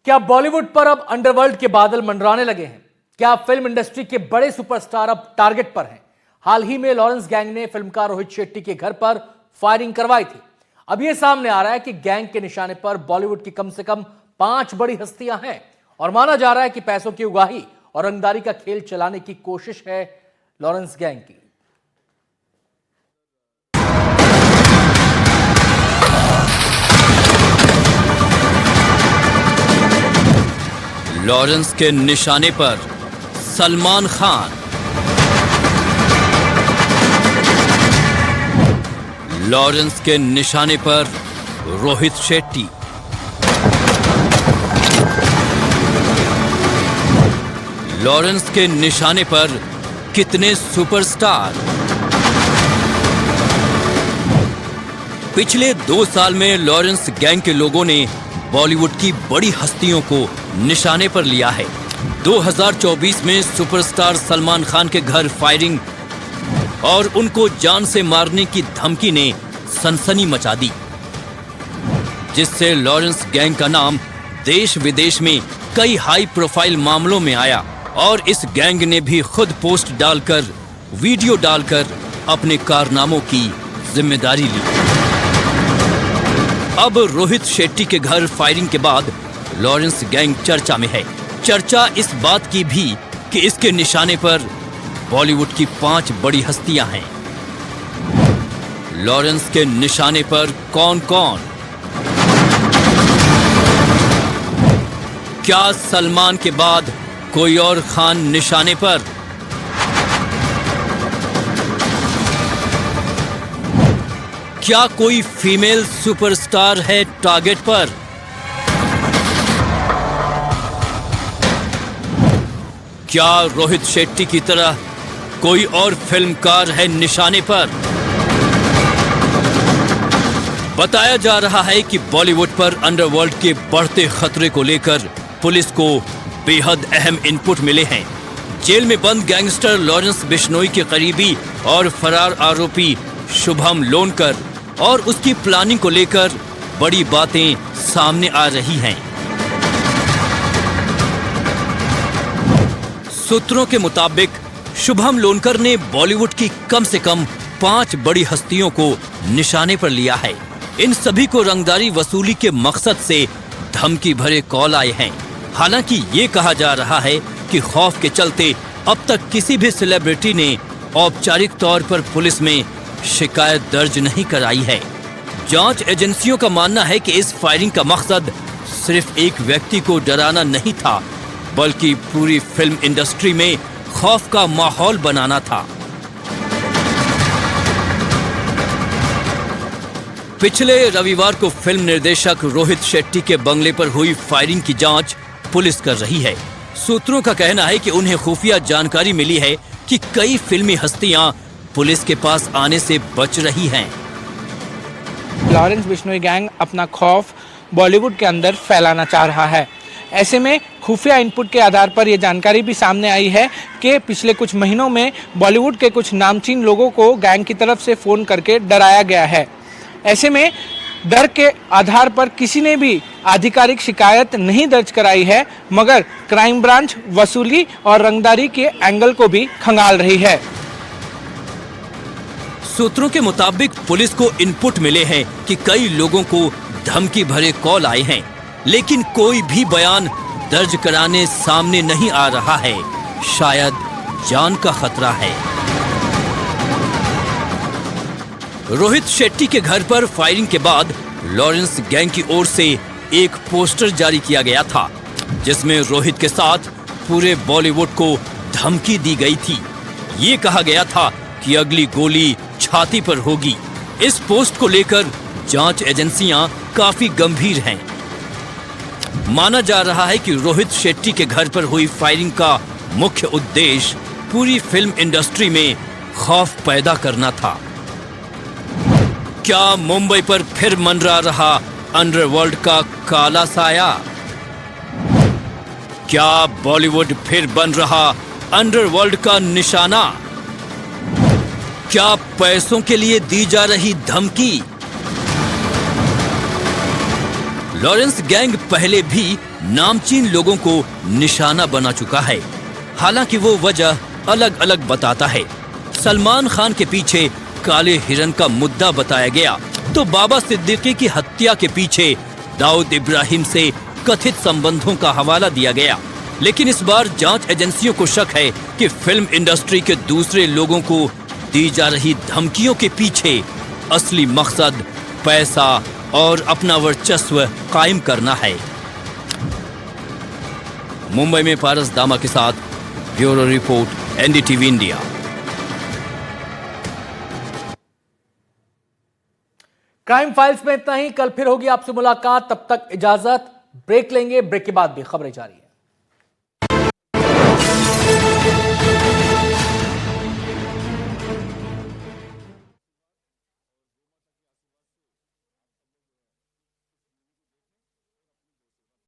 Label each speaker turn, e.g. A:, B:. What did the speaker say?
A: क्या बॉलीवुड पर अब अंडरवर्ल्ड के बादल मंडराने लगे हैं? क्या फिल्म इंडस्ट्री के बड़े सुपरस्टार अब टारगेट पर हैं? हाल ही में लॉरेंस गैंग ने फिल्मकार रोहित शेट्टी के घर पर फायरिंग करवाई थी। अब यह सामने आ रहा है कि गैंग के निशाने पर बॉलीवुड की कम से कम 5 बड़ी हस्तियां हैं और माना जा रहा है कि पैसों की उगाही और रंगदारी का खेल चलाने की कोशिश है लॉरेंस गैंग की।
B: लॉरेंस के निशाने पर सलमान खान, लॉरेंस के निशाने पर रोहित शेट्टी, लॉरेंस के निशाने पर कितने सुपरस्टार। पिछले 2 साल में लॉरेंस गैंग के लोगों ने बॉलीवुड की बड़ी हस्तियों को निशाने पर लिया है। 2024 में सुपरस्टार सलमान खान के घर फायरिंग और उनको जान से मारने की धमकी ने सनसनी मचा दी, जिससे लॉरेंस गैंग का नाम देश विदेश में कई हाई प्रोफाइल मामलों में आया और इस गैंग ने भी खुद पोस्ट डालकर, वीडियो डालकर अपने कारनामों की जिम्मेदारी ली। अब रोहित शेट्टी के घर फायरिंग के बाद लॉरेंस गैंग चर्चा में है। चर्चा इस बात की भी कि इसके निशाने पर बॉलीवुड की 5 बड़ी हस्तियां हैं। लॉरेंस के निशाने पर कौन कौन? क्या सलमान के बाद कोई और खान निशाने पर? क्या कोई फीमेल सुपरस्टार है टारगेट पर? क्या रोहित शेट्टी की तरह कोई और फिल्मकार है निशाने पर? बताया जा रहा है कि बॉलीवुड पर अंडरवर्ल्ड के बढ़ते खतरे को लेकर पुलिस को बेहद अहम इनपुट मिले हैं। जेल में बंद गैंगस्टर लॉरेंस बिश्नोई के करीबी और फरार आरोपी शुभम लोनकर और उसकी प्लानिंग को लेकर बड़ी बातें सामने आ रही हैं। सूत्रों के मुताबिक शुभम लोनकर ने बॉलीवुड की कम से कम 5 बड़ी हस्तियों को निशाने पर लिया है। इन सभी को रंगदारी वसूली के मकसद से धमकी भरे कॉल आए हैं। हालांकि ये कहा जा रहा है कि खौफ के चलते अब तक किसी भी सेलिब्रिटी ने औपचारिक तौर पर पुलिस में शिकायत दर्ज नहीं कराई है। जांच एजेंसियों का मानना है कि इस फायरिंग का मकसद सिर्फ एक व्यक्ति को डराना नहीं था, बल्कि पूरी फिल्म इंडस्ट्री में खौफ का माहौल बनाना था। पिछले रविवार को फिल्म निर्देशक रोहित शेट्टी के बंगले पर हुई फायरिंग की जांच पुलिस कर रही है। सूत्रों का कहना है कि उन्हें खुफिया जानकारी मिली है कि कई फिल्मी हस्तियां पुलिस के पास आने से बच रही हैं।
C: लॉरेंस बिश्नोई गैंग अपना खौफ बॉलीवुड के अंदर फैलाना चाह रहा है। ऐसे में खुफिया इनपुट के आधार पर यह जानकारी भी सामने आई है कि पिछले कुछ महीनों में बॉलीवुड के कुछ नामचीन लोगों को गैंग की तरफ से फ़ोन करके डराया गया है। ऐसे में डर के आधार पर किसी ने भी आधिकारिक शिकायत नहीं दर्ज कराई है, मगर क्राइम ब्रांच वसूली और रंगदारी के एंगल को भी खंगाल रही है।
B: सूत्रों के मुताबिक पुलिस को इनपुट मिले हैं कि कई लोगों को धमकी भरे कॉल आए हैं, लेकिन कोई भी बयान दर्ज कराने सामने नहीं आ रहा है। शायद जान का खतरा है। रोहित शेट्टी के घर पर फायरिंग के बाद लॉरेंस गैंग की ओर से एक पोस्टर जारी किया गया था, जिसमें रोहित के साथ पूरे बॉलीवुड को धमकी दी गई थी। ये कहा गया था कि अगली गोली छाती पर होगी। इस पोस्ट को लेकर जांच एजेंसियां काफी गंभीर हैं। माना जा रहा है कि रोहित शेट्टी के घर पर हुई फायरिंग का मुख्य उद्देश्य पूरी फिल्म इंडस्ट्री में खौफ पैदा करना था। क्या मुंबई पर फिर मंडरा रहा अंडरवर्ल्ड का काला साया? क्या बॉलीवुड फिर बन रहा अंडरवर्ल्ड का निशाना? क्या पैसों के लिए दी जा रही धमकी? लॉरेंस गैंग पहले भी नामचीन लोगों को निशाना बना चुका है। हालांकि वो वजह अलग अलग बताता है। सलमान खान के पीछे काले हिरन का मुद्दा बताया गया तो बाबा सिद्दीकी की हत्या के पीछे दाऊद इब्राहिम से कथित संबंधों का हवाला दिया गया। लेकिन इस बार जांच एजेंसियों को शक है कि फिल्म इंडस्ट्री के दूसरे लोगों को दी जा रही धमकियों के पीछे असली मकसद पैसा और अपना वर्चस्व कायम करना है। मुंबई में पारस दामा के साथ bureau report, NDTV India.
A: Crime files में इतना ही। कल फिर होगी आपसे मुलाकात, तब तक इजाजत। ब्रेक लेंगे, ब्रेक के बाद भी खबरें जारी है।